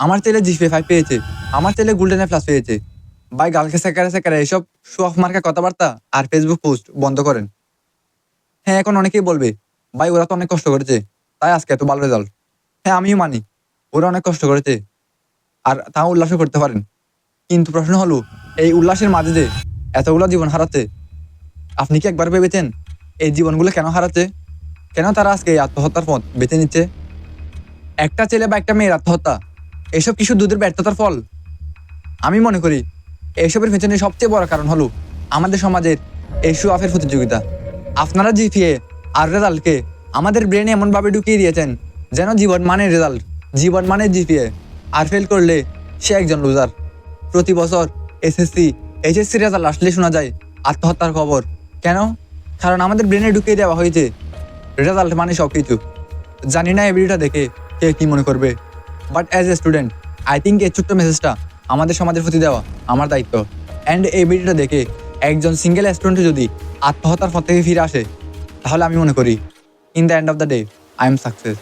আমার ছেলে জিপিএ 5 পেয়েছে, আমার ছেলে গোল্ডেন এ প্লাস পেয়েছে। ভাই গালকে সেকারে সেকারে এসব শো অফ মার্কা কথাবার্তা আর ফেসবুক পোস্ট বন্ধ করেন। হ্যাঁ, এখন অনেকেই বলবে ভাই ওরা তো অনেক কষ্ট করেছে তাই আজকে এত ভালো রেজাল্ট। হ্যাঁ, আমিও মানি ওরা অনেক কষ্ট করেছে আর তাও উল্লাসও করতে পারেন। কিন্তু প্রশ্ন হলো এই উল্লাসের মাঝে যে এতগুলো জীবন হারাচ্ছে, আপনি কি একবার ভেবেছেন এই জীবনগুলো কেন হারাচ্ছে? কেন তারা আজকে এই আত্মহত্যার পথ বেছে নিচ্ছে? একটা ছেলে বা একটা মেয়ের আত্মহত্যা এসব কিছু দুধের ব্যর্থতার ফল? আমি মনে করি এসবের পেছনে সবচেয়ে বড় কারণ হলো আমাদের সমাজের এই শো অফের প্রতিযোগিতা। আপনারা জিপিএ আর রেজাল্টকে আমাদের ব্রেনে এমনভাবে ঢুকিয়ে দিয়েছেন যেন জীবন মানে রেজাল্ট, জীবন মানে জিপিএ, আর ফেল করলে সে একজন লুজার। প্রতি বছর এসএসসি এইচএসসি রেজাল্ট আসলে শোনা যায় আত্মহত্যার খবর। কেন? কারণ আমাদের ব্রেনে ঢুকিয়ে দেওয়া হয়েছে রেজাল্ট মানে সব কিছু। জানি না এই ভিডিওটা দেখে কে কী মনে করবে, but as a student I think এই ছোট্ট মেসেজটা আমাদের সমাজের প্রতি দেওয়া আমার দায়িত্ব। অ্যান্ড এই ভিডিওটা দেখে একজন সিঙ্গেল স্টুডেন্ট যদি আত্মহত্যার পথ থেকে ফিরে আসে তাহলে আমি মনে করি in the end of the day I am success.